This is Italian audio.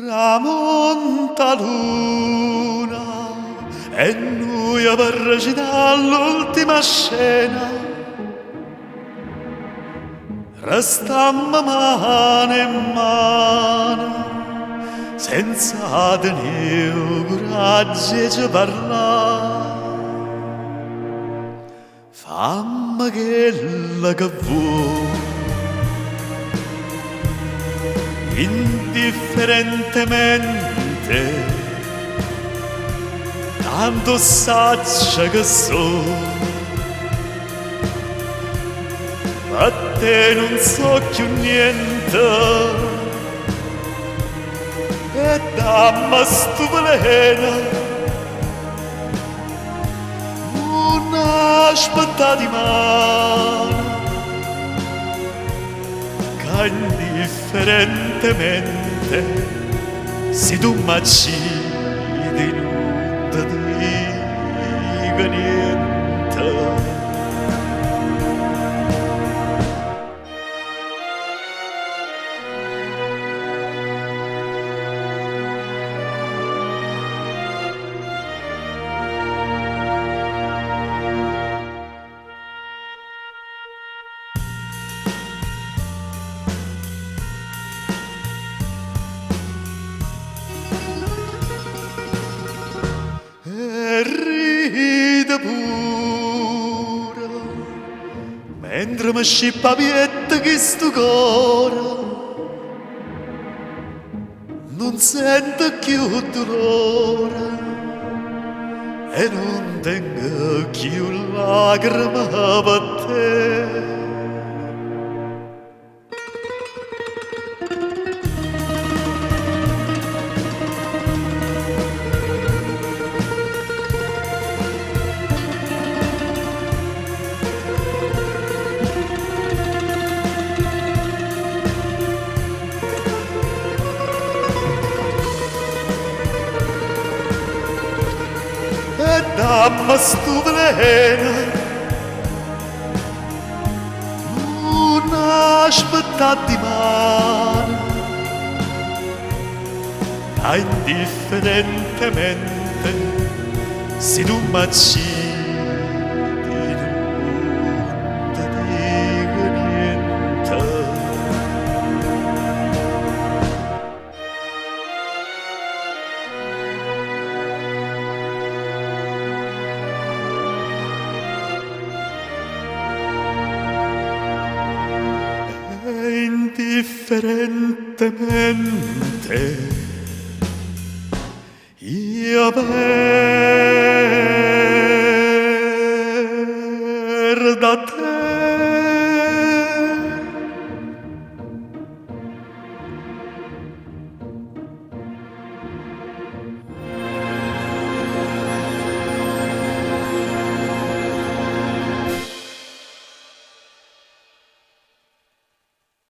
Tramonta luna e noi a recitare l'ultima scena. Restammo mano in mano senza tenere coraggio di parlare. Fammi quella che vuoi, indifferentemente, tanto saggia che so. A te non so più niente, e dammi stu veleno, non aspetta di mano, che indifferentemente, se tu mi uccidi non ti dico niente. E ride pure mentre mi scippa pietta che sto cuore non sento più dolore e non tengo più lacrime per te. E dammi stu veleno, non aspetta di mano, indifferentemente, se tu mi uccidi non ti dico niente. Indifferentemente io